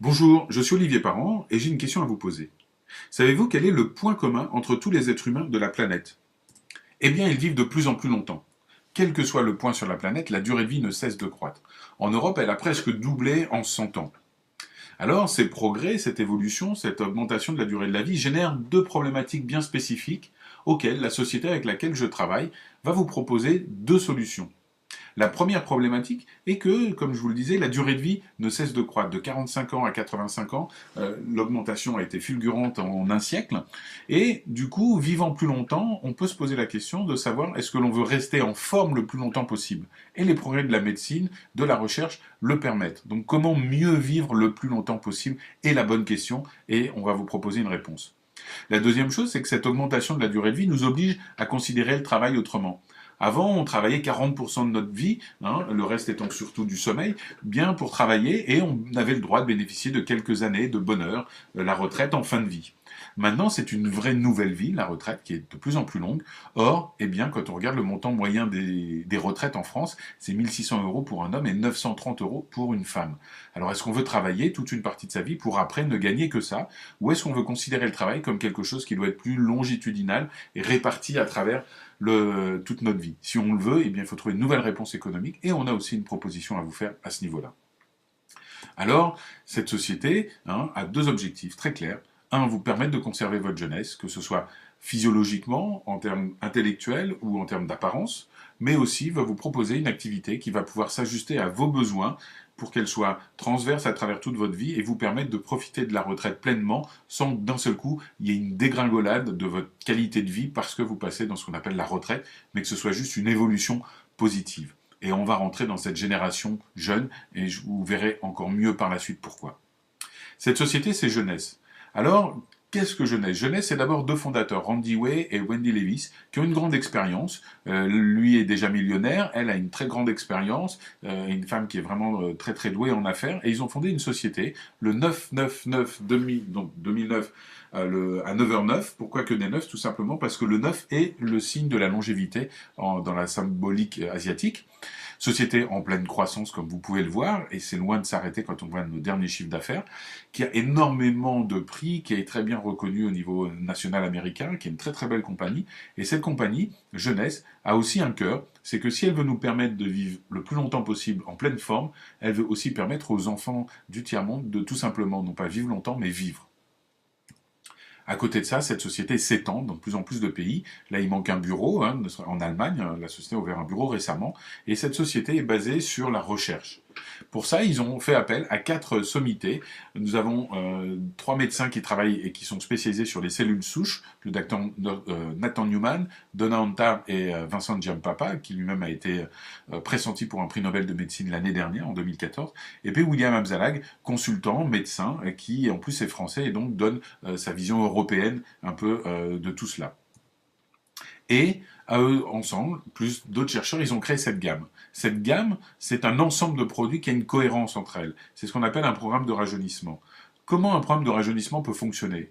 Bonjour, je suis Olivier Parent et j'ai une question à vous poser. Savez-vous quel est le point commun entre tous les êtres humains de la planète? Eh bien, ils vivent de plus en plus longtemps. Quel que soit le point sur la planète, la durée de vie ne cesse de croître. En Europe, elle a presque doublé en 100 ans. Alors, ces progrès, cette évolution, cette augmentation de la durée de la vie génèrent deux problématiques bien spécifiques auxquelles la société avec laquelle je travaille va vous proposer deux solutions. La première problématique est que, comme je vous le disais, la durée de vie ne cesse de croître. De 45 ans à 85 ans, l'augmentation a été fulgurante en un siècle. Et du coup, vivant plus longtemps, on peut se poser la question de savoir est-ce que l'on veut rester en forme le plus longtemps possible. Et les progrès de la médecine, de la recherche le permettent. Donc comment mieux vivre le plus longtemps possible est la bonne question et on va vous proposer une réponse. La deuxième chose, c'est que cette augmentation de la durée de vie nous oblige à considérer le travail autrement. Avant, on travaillait 40% de notre vie, le reste étant surtout du sommeil, bien pour travailler, et on avait le droit de bénéficier de quelques années de bonheur, la retraite en fin de vie. Maintenant, c'est une vraie nouvelle vie, la retraite, qui est de plus en plus longue. Or, eh bien, quand on regarde le montant moyen des retraites en France, c'est 1600 euros pour un homme et 930 euros pour une femme. Alors, est-ce qu'on veut travailler toute une partie de sa vie pour après ne gagner que ça? Ou est-ce qu'on veut considérer le travail comme quelque chose qui doit être plus longitudinal et réparti à travers toute notre vie? Si on le veut, eh bien, il faut trouver une nouvelle réponse économique et on a aussi une proposition à vous faire à ce niveau-là. Alors, cette société a deux objectifs très clairs. Un, vous permettre de conserver votre jeunesse, que ce soit physiologiquement, en termes intellectuels ou en termes d'apparence, mais aussi va vous proposer une activité qui va pouvoir s'ajuster à vos besoins pour qu'elle soit transverse à travers toute votre vie et vous permettre de profiter de la retraite pleinement sans que d'un seul coup il y ait une dégringolade de votre qualité de vie parce que vous passez dans ce qu'on appelle la retraite, mais que ce soit juste une évolution positive. Et on va rentrer dans cette génération jeune et je vous verrai encore mieux par la suite pourquoi. Cette société, c'est Jeunesse. Alors, qu'est-ce que Jeunesse? Jeunesse, c'est d'abord deux fondateurs, Randy Way et Wendy Lewis, qui ont une grande expérience. Lui est déjà millionnaire, elle a une très grande expérience, une femme qui est vraiment très très douée en affaires, et ils ont fondé une société, le 999 2000, donc 2009 à 9h09. Pourquoi que des 9? Tout simplement parce que le 9 est le signe de la longévité dans la symbolique asiatique. Société en pleine croissance, comme vous pouvez le voir, et c'est loin de s'arrêter quand on voit nos derniers chiffres d'affaires, qui a énormément de prix, qui est très bien reconnu au niveau national américain, qui est une très très belle compagnie. Et cette compagnie, Jeunesse, a aussi un cœur, c'est que si elle veut nous permettre de vivre le plus longtemps possible en pleine forme, elle veut aussi permettre aux enfants du tiers-monde de tout simplement, non pas vivre longtemps, mais vivre. À côté de ça, cette société s'étend dans de plus en plus de pays. Là, il manque un bureau. En Allemagne, la société a ouvert un bureau récemment. Et cette société est basée sur la recherche. Pour ça, ils ont fait appel à 4 sommités. Nous avons 3 médecins qui travaillent et qui sont spécialisés sur les cellules souches, le docteur Nathan Newman, Donna Antar et Vincent Giampapa, qui lui-même a été pressenti pour un prix Nobel de médecine l'année dernière, en 2014, et puis William Amzalag, consultant, médecin, qui en plus est français et donc donne sa vision européenne un peu de tout cela. Et à eux ensemble, plus d'autres chercheurs, ils ont créé cette gamme. Cette gamme, c'est un ensemble de produits qui a une cohérence entre elles. C'est ce qu'on appelle un programme de rajeunissement. Comment un programme de rajeunissement peut fonctionner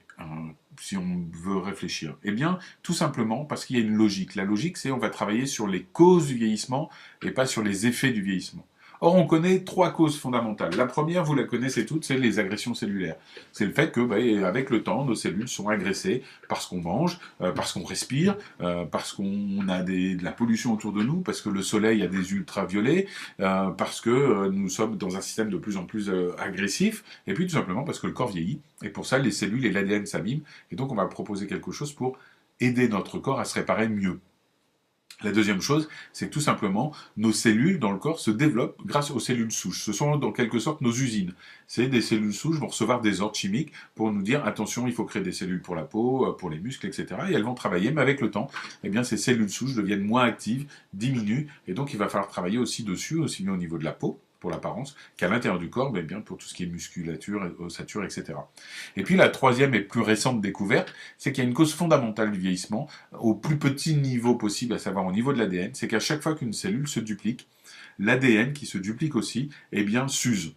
si on veut réfléchir? Eh bien, tout simplement parce qu'il y a une logique. La logique, c'est on va travailler sur les causes du vieillissement et pas sur les effets du vieillissement. Or, on connaît 3 causes fondamentales. La première, vous la connaissez toutes, c'est les agressions cellulaires. C'est le fait que, avec le temps, nos cellules sont agressées parce qu'on mange, parce qu'on respire, parce qu'on a de la pollution autour de nous, parce que le soleil a des ultraviolets, parce que nous sommes dans un système de plus en plus agressif, et puis tout simplement parce que le corps vieillit. Et pour ça, les cellules et l'ADN s'abîment. Et donc, on va proposer quelque chose pour aider notre corps à se réparer mieux. La deuxième chose, c'est que tout simplement, nos cellules dans le corps se développent grâce aux cellules souches. Ce sont dans quelque sorte nos usines. C'est des cellules souches vont recevoir des ordres chimiques pour nous dire attention, il faut créer des cellules pour la peau, pour les muscles, etc. Et elles vont travailler, mais avec le temps, eh bien, ces cellules souches deviennent moins actives, diminuent, et donc il va falloir travailler aussi dessus, aussi bien au niveau de la peau, pour l'apparence, qu'à l'intérieur du corps, bien pour tout ce qui est musculature, ossature, etc. Et puis la troisième et plus récente découverte, c'est qu'il y a une cause fondamentale du vieillissement, au plus petit niveau possible, à savoir au niveau de l'ADN, c'est qu'à chaque fois qu'une cellule se duplique, l'ADN qui se duplique aussi, eh bien, s'use.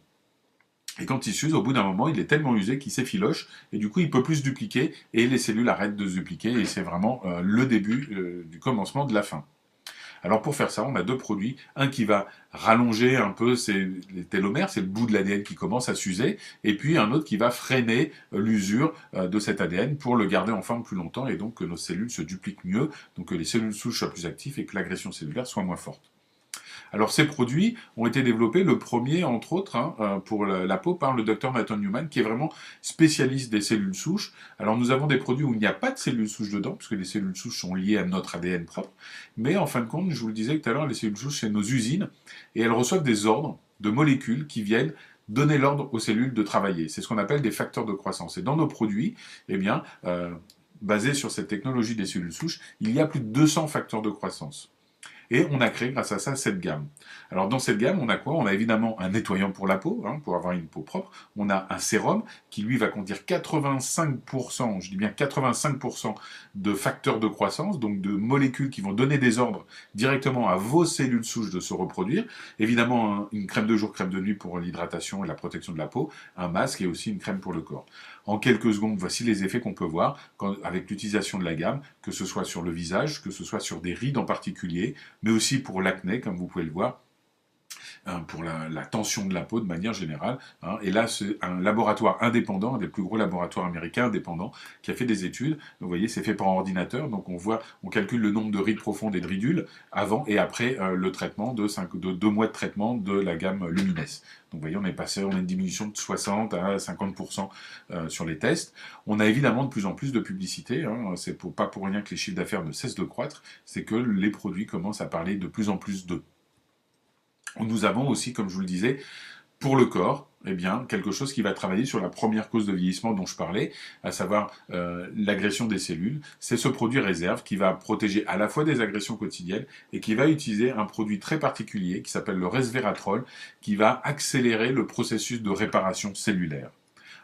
Et quand il s'use, au bout d'un moment, il est tellement usé qu'il s'effiloche, et du coup, il peut plus se dupliquer, et les cellules arrêtent de se dupliquer, et c'est vraiment le début du commencement de la fin. Alors pour faire ça, on a deux produits, un qui va rallonger un peu les télomères, c'est le bout de l'ADN qui commence à s'user, et puis un autre qui va freiner l'usure de cet ADN pour le garder en forme plus longtemps, et donc que nos cellules se dupliquent mieux, donc que les cellules souches soient plus actives et que l'agression cellulaire soit moins forte. Alors ces produits ont été développés, le premier entre autres, pour la peau, par le docteur Nathan Newman, qui est vraiment spécialiste des cellules souches. Alors nous avons des produits où il n'y a pas de cellules souches dedans, puisque les cellules souches sont liées à notre ADN propre, mais en fin de compte, je vous le disais tout à l'heure, les cellules souches, c'est nos usines, et elles reçoivent des ordres de molécules qui viennent donner l'ordre aux cellules de travailler. C'est ce qu'on appelle des facteurs de croissance. Et dans nos produits, eh bien, basés sur cette technologie des cellules souches, il y a plus de 200 facteurs de croissance. Et on a créé grâce à ça cette gamme. Alors dans cette gamme, on a quoi? On a évidemment un nettoyant pour la peau, pour avoir une peau propre. On a un sérum qui lui va contenir 85%, je dis bien 85% de facteurs de croissance, donc de molécules qui vont donner des ordres directement à vos cellules souches de se reproduire. Évidemment, une crème de jour, crème de nuit pour l'hydratation et la protection de la peau, un masque et aussi une crème pour le corps. En quelques secondes, voici les effets qu'on peut voir avec l'utilisation de la gamme, que ce soit sur le visage, que ce soit sur des rides en particulier, mais aussi pour l'acné, comme vous pouvez le voir, pour la tension de la peau de manière générale. Et là, c'est un laboratoire indépendant, un des plus gros laboratoires américains indépendants, qui a fait des études. Donc, vous voyez, c'est fait par ordinateur. Donc, on calcule le nombre de rides profondes et de ridules avant et après le traitement de 2 mois de traitement de la gamme Lumines. Donc, vous voyez, on a une diminution de 60 à 50% sur les tests. On a évidemment de plus en plus de publicité. C'est pas pour rien que les chiffres d'affaires ne cessent de croître. C'est que les produits commencent à parler de plus en plus d'eux. Nous avons aussi, comme je vous le disais, pour le corps, eh bien, quelque chose qui va travailler sur la première cause de vieillissement dont je parlais, à savoir l'agression des cellules. C'est ce produit réserve qui va protéger à la fois des agressions quotidiennes et qui va utiliser un produit très particulier qui s'appelle le resveratrol, qui va accélérer le processus de réparation cellulaire.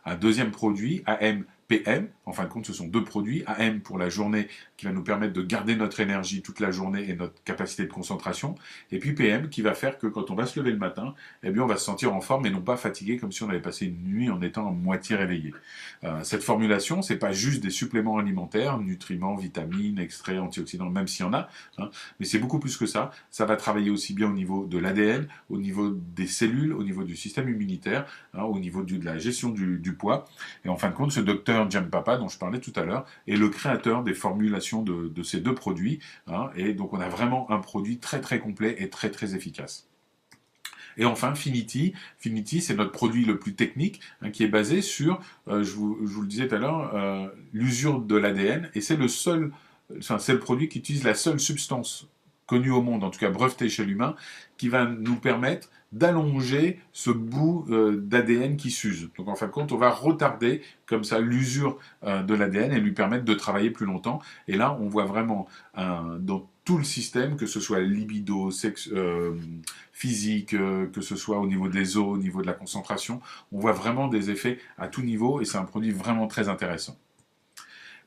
Un deuxième produit, AM/PM, en fin de compte, ce sont deux produits. AM pour la journée, qui va nous permettre de garder notre énergie toute la journée et notre capacité de concentration. Et puis PM, qui va faire que quand on va se lever le matin, eh bien, on va se sentir en forme et non pas fatigué, comme si on avait passé une nuit en étant à moitié réveillé. Cette formulation, c'est pas juste des suppléments alimentaires, nutriments, vitamines, extraits, antioxydants, même s'il y en a, mais c'est beaucoup plus que ça. Ça va travailler aussi bien au niveau de l'ADN, au niveau des cellules, au niveau du système immunitaire, au niveau de la gestion du poids. Et en fin de compte, ce docteur Giampapa, dont je parlais tout à l'heure, est le créateur des formulations de ces deux produits. Et donc, on a vraiment un produit très très complet et très très efficace. Et enfin, Finity. Finity, c'est notre produit le plus technique, qui est basé sur, je vous le disais tout à l'heure, l'usure de l'ADN. Et c'est le produit qui utilise la seule substance connue au monde, en tout cas brevetée chez l'humain, qui va nous permettre d'allonger ce bout d'ADN qui s'use. Donc en fin de compte, on va retarder comme ça l'usure de l'ADN et lui permettre de travailler plus longtemps. Et là, on voit vraiment dans tout le système, que ce soit libido, physique, que ce soit au niveau des os, au niveau de la concentration, on voit vraiment des effets à tout niveau et c'est un produit vraiment très intéressant.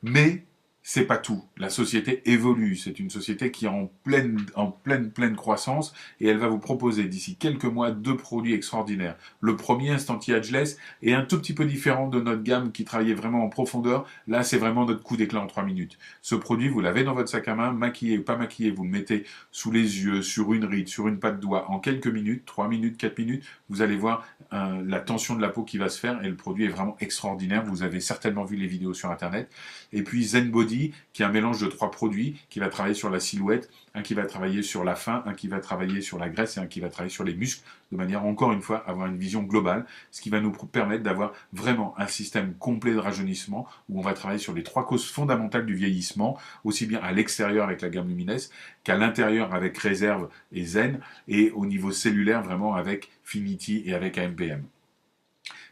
Mais c'est pas tout. La société évolue. C'est une société qui est en pleine croissance et elle va vous proposer d'ici quelques mois deux produits extraordinaires. Le premier, Instant Ageless, est un tout petit peu différent de notre gamme qui travaillait vraiment en profondeur. Là, c'est vraiment notre coup d'éclat en 3 minutes. Ce produit, vous l'avez dans votre sac à main, maquillé ou pas maquillé, vous le mettez sous les yeux, sur une ride, sur une patte de doigt, en quelques minutes, 3 minutes, 4 minutes, vous allez voir la tension de la peau qui va se faire et le produit est vraiment extraordinaire. Vous avez certainement vu les vidéos sur Internet. Et puis Zen Body, qui est un mélange de 3 produits, qui va travailler sur la silhouette, un qui va travailler sur la faim, un qui va travailler sur la graisse et un qui va travailler sur les muscles, de manière, encore une fois, à avoir une vision globale, ce qui va nous permettre d'avoir vraiment un système complet de rajeunissement, où on va travailler sur les 3 causes fondamentales du vieillissement, aussi bien à l'extérieur avec la gamme Lumines, qu'à l'intérieur avec Réserve et Zen, et au niveau cellulaire, vraiment avec Finity et avec AMPM.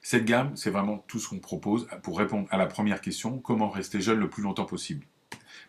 Cette gamme, c'est vraiment tout ce qu'on propose pour répondre à la première question, comment rester jeune le plus longtemps possible.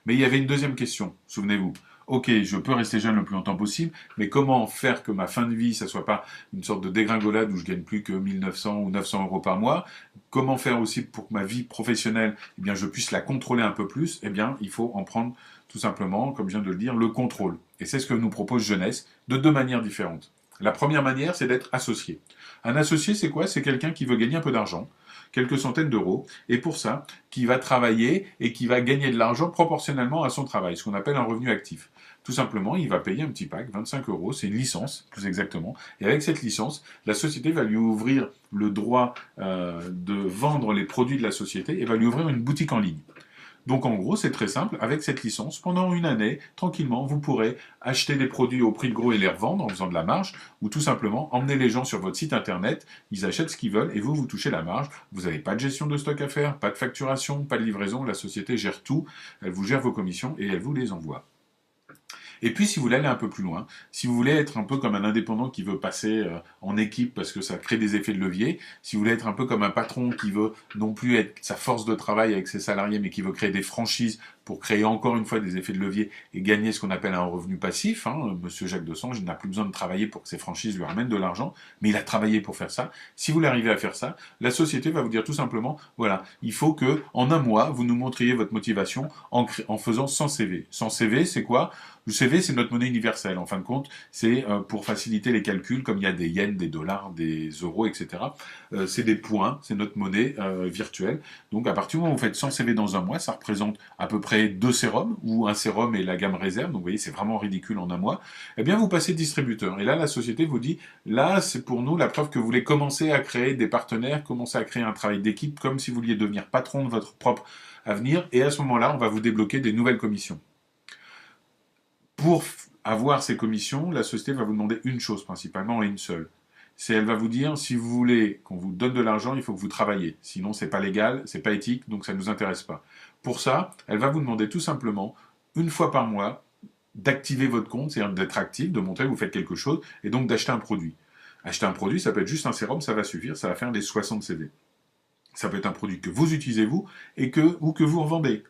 Mais il y avait une deuxième question, souvenez-vous. Ok, je peux rester jeune le plus longtemps possible, mais comment faire que ma fin de vie, ça soit pas une sorte de dégringolade où je gagne plus que 1900 ou 900 euros par mois? Comment faire aussi pour que ma vie professionnelle, eh bien, je puisse la contrôler un peu plus? Eh bien, il faut en prendre tout simplement, comme je viens de le dire, le contrôle. Et c'est ce que nous propose Jeunesse, de 2 manières différentes. La première manière, c'est d'être associé. Un associé, c'est quoi? C'est quelqu'un qui veut gagner un peu d'argent, quelques centaines d'euros, et pour ça, qui va travailler et qui va gagner de l'argent proportionnellement à son travail, ce qu'on appelle un revenu actif. Tout simplement, il va payer un petit pack, 25 euros, c'est une licence, plus exactement. Et avec cette licence, la société va lui ouvrir le droit de vendre les produits de la société et va lui ouvrir une boutique en ligne. Donc en gros, c'est très simple, avec cette licence, pendant une année, tranquillement, vous pourrez acheter des produits au prix de gros et les revendre en faisant de la marge, ou tout simplement emmener les gens sur votre site internet, ils achètent ce qu'ils veulent et vous, vous touchez la marge. Vous n'avez pas de gestion de stock à faire, pas de facturation, pas de livraison, la société gère tout, elle vous gère vos commissions et elle vous les envoie. Et puis, si vous voulez aller un peu plus loin, si vous voulez être un peu comme un indépendant qui veut passer en équipe parce que ça crée des effets de levier, si vous voulez être un peu comme un patron qui veut non plus être sa force de travail avec ses salariés, mais qui veut créer des franchises pour créer encore une fois des effets de levier et gagner ce qu'on appelle un revenu passif. Monsieur Jacques Dessange, il n'a plus besoin de travailler pour que ses franchises lui ramènent de l'argent, mais il a travaillé pour faire ça. Si vous voulez arriver à faire ça, la société va vous dire tout simplement, voilà, il faut que en un mois, vous nous montriez votre motivation en faisant 100 CV. 100 CV, c'est quoi? Le CV, c'est notre monnaie universelle. En fin de compte, c'est pour faciliter les calculs, comme il y a des yens, des dollars, des euros, etc. C'est des points, c'est notre monnaie virtuelle. Donc, à partir du moment où vous faites 100 CV dans un mois, ça représente à peu près 2 sérums, ou un sérum et la gamme réserve. Donc, vous voyez, c'est vraiment ridicule en un mois. Eh bien, vous passez distributeur. Et là, la société vous dit, là, c'est pour nous la preuve que vous voulez commencer à créer des partenaires, commencer à créer un travail d'équipe, comme si vous vouliez devenir patron de votre propre avenir. Et à ce moment-là, on va vous débloquer des nouvelles commissions. Pour avoir ces commissions, la société va vous demander une chose principalement et une seule. C'est elle va vous dire, si vous voulez qu'on vous donne de l'argent, il faut que vous travaillez. Sinon, c'est pas légal, c'est pas éthique, donc ça ne nous intéresse pas. Pour ça, elle va vous demander tout simplement, une fois par mois, d'activer votre compte, c'est-à-dire d'être actif, de montrer que vous faites quelque chose, et donc d'acheter un produit. Acheter un produit, ça peut être juste un sérum, ça va suffire, ça va faire des 60 CV. Ça peut être un produit que vous utilisez vous, ou que vous revendez.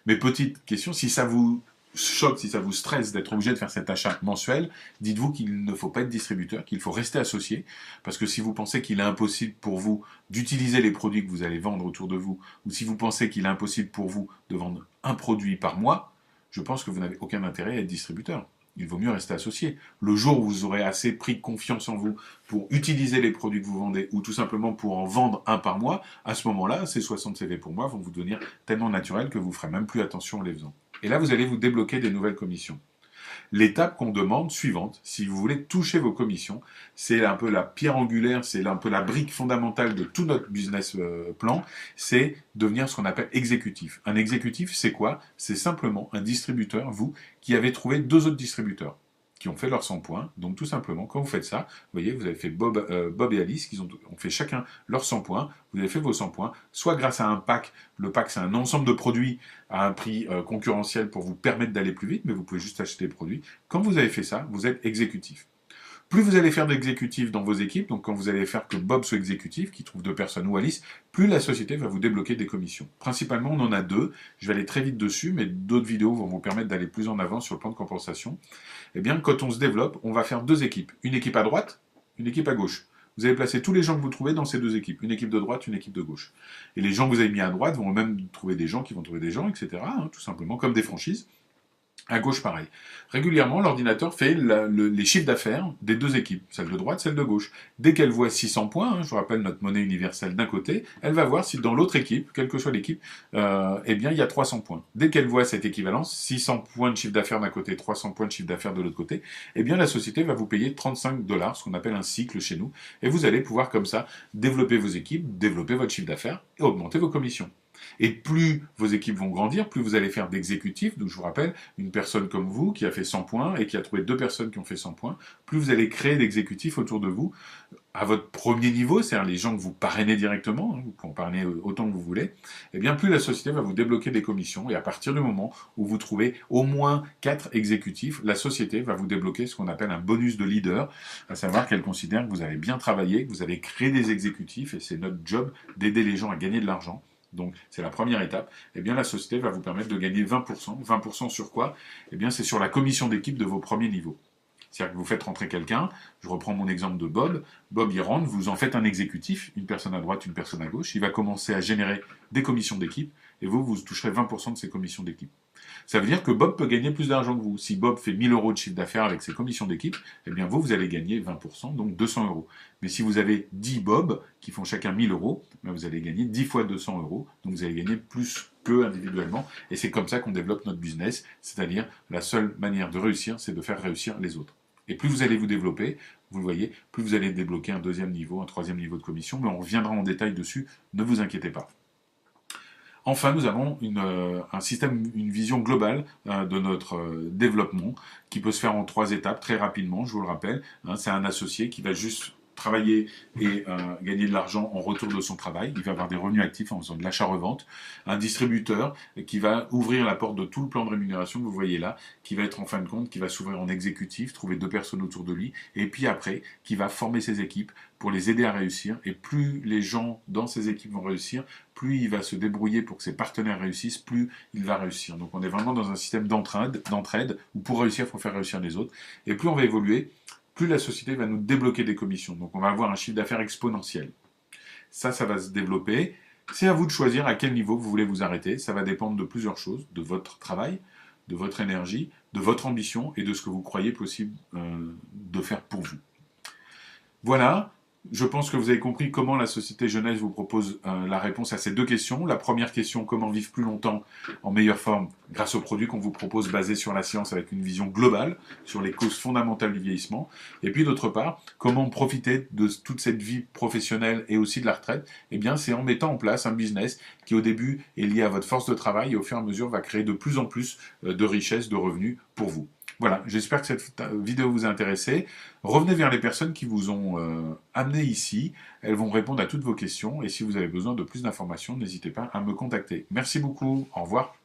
Mais petite question, si ça vous choque, si ça vous stresse d'être obligé de faire cet achat mensuel, dites-vous qu'il ne faut pas être distributeur, qu'il faut rester associé, parce que si vous pensez qu'il est impossible pour vous d'utiliser les produits que vous allez vendre autour de vous, ou si vous pensez qu'il est impossible pour vous de vendre un produit par mois, je pense que vous n'avez aucun intérêt à être distributeur. Il vaut mieux rester associé. Le jour où vous aurez assez pris confiance en vous pour utiliser les produits que vous vendez ou tout simplement pour en vendre un par mois, à ce moment-là, ces 60 CV pour moi vont vous devenir tellement naturels que vous ne ferez même plus attention en les faisant. Et là, vous allez vous débloquer des nouvelles commissions. L'étape qu'on demande suivante, si vous voulez toucher vos commissions, c'est un peu la pierre angulaire, c'est un peu la brique fondamentale de tout notre business plan, c'est devenir ce qu'on appelle exécutif. Un exécutif, c'est quoi? C'est simplement un distributeur, vous, qui avez trouvé 2 autres distributeurs qui ont fait leurs 100 points. Donc tout simplement, quand vous faites ça, vous voyez, vous avez fait Bob et Alice, qui ont fait chacun leurs 100 points, vous avez fait vos 100 points, soit grâce à un pack, le pack c'est un ensemble de produits à un prix concurrentiel pour vous permettre d'aller plus vite, mais vous pouvez juste acheter des produits. Quand vous avez fait ça, vous êtes exécutif. Plus vous allez faire d'exécutifs dans vos équipes, donc quand vous allez faire que Bob soit exécutif, qui trouve 2 personnes ou Alice, plus la société va vous débloquer des commissions. Principalement, on en a 2. Je vais aller très vite dessus, mais d'autres vidéos vont vous permettre d'aller plus en avant sur le plan de compensation. Eh bien, quand on se développe, on va faire 2 équipes. Une équipe à droite, une équipe à gauche. Vous allez placer tous les gens que vous trouvez dans ces 2 équipes. Une équipe de droite, une équipe de gauche. Et les gens que vous avez mis à droite vont même trouver des gens qui vont trouver des gens, etc. Tout simplement, comme des franchises. À gauche, pareil. Régulièrement, l'ordinateur fait les chiffres d'affaires des 2 équipes, celle de droite, celle de gauche. Dès qu'elle voit 600 points, je vous rappelle notre monnaie universelle d'un côté, elle va voir si dans l'autre équipe, quelle que soit l'équipe, eh bien, il y a 300 points. Dès qu'elle voit cette équivalence, 600 points de chiffre d'affaires d'un côté, 300 points de chiffre d'affaires de l'autre côté, eh bien, la société va vous payer 35 $, ce qu'on appelle un cycle chez nous, et vous allez pouvoir comme ça développer vos équipes, développer votre chiffre d'affaires et augmenter vos commissions. Et plus vos équipes vont grandir, plus vous allez faire d'exécutifs. Donc je vous rappelle, une personne comme vous qui a fait 100 points et qui a trouvé 2 personnes qui ont fait 100 points, plus vous allez créer d'exécutifs autour de vous à votre premier niveau, c'est-à-dire les gens que vous parrainez directement, vous pouvez en parrainer autant que vous voulez, et bien plus la société va vous débloquer des commissions. Et à partir du moment où vous trouvez au moins 4 exécutifs, la société va vous débloquer ce qu'on appelle un bonus de leader, à savoir qu'elle considère que vous avez bien travaillé, que vous avez créé des exécutifs, et c'est notre job d'aider les gens à gagner de l'argent. Donc, c'est la première étape. Eh bien, la société va vous permettre de gagner 20%. 20% sur quoi? Eh bien, c'est sur la commission d'équipe de vos premiers niveaux. C'est-à-dire que vous faites rentrer quelqu'un, je reprends mon exemple de Bob, Bob il rentre, vous en faites un exécutif, une personne à droite, une personne à gauche, il va commencer à générer des commissions d'équipe, et vous toucherez 20% de ces commissions d'équipe. Ça veut dire que Bob peut gagner plus d'argent que vous. Si Bob fait 1000 euros de chiffre d'affaires avec ses commissions d'équipe, eh bien vous allez gagner 20%, donc 200 euros. Mais si vous avez 10 Bob qui font chacun 1000 euros, vous allez gagner 10 fois 200 euros, donc vous allez gagner plus qu'eux individuellement. Et c'est comme ça qu'on développe notre business, c'est-à-dire la seule manière de réussir, c'est de faire réussir les autres. Et plus vous allez vous développer, vous le voyez, plus vous allez débloquer un deuxième niveau, un troisième niveau de commission, mais on reviendra en détail dessus, ne vous inquiétez pas. Enfin, nous avons un système, une vision globale de notre développement qui peut se faire en 3 étapes très rapidement, je vous le rappelle. C'est un associé qui va juste travailler et gagner de l'argent en retour de son travail. Il va avoir des revenus actifs en faisant de l'achat-revente. Un distributeur qui va ouvrir la porte de tout le plan de rémunération que vous voyez là, qui va être en fin de compte, qui va s'ouvrir en exécutif, trouver 2 personnes autour de lui, et puis après, qui va former ses équipes pour les aider à réussir. Et plus les gens dans ces équipes vont réussir, plus il va se débrouiller pour que ses partenaires réussissent, plus il va réussir. Donc on est vraiment dans un système d'entraide, où pour réussir, il faut faire réussir les autres. Et plus on va évoluer, plus la société va nous débloquer des commissions. Donc on va avoir un chiffre d'affaires exponentiel. Ça va se développer. C'est à vous de choisir à quel niveau vous voulez vous arrêter. Ça va dépendre de plusieurs choses, de votre travail, de votre énergie, de votre ambition et de ce que vous croyez possible de faire pour vous. Voilà. Je pense que vous avez compris comment la Société Jeunesse vous propose la réponse à ces 2 questions. La première question, comment vivre plus longtemps en meilleure forme grâce aux produits qu'on vous propose basés sur la science avec une vision globale sur les causes fondamentales du vieillissement. Et puis d'autre part, comment profiter de toute cette vie professionnelle et aussi de la retraite. Eh bien, c'est en mettant en place un business qui au début est lié à votre force de travail et au fur et à mesure va créer de plus en plus de richesses, de revenus pour vous. Voilà, j'espère que cette vidéo vous a intéressé. Revenez vers les personnes qui vous ont amené ici. Elles vont répondre à toutes vos questions. Et si vous avez besoin de plus d'informations, n'hésitez pas à me contacter. Merci beaucoup. Au revoir.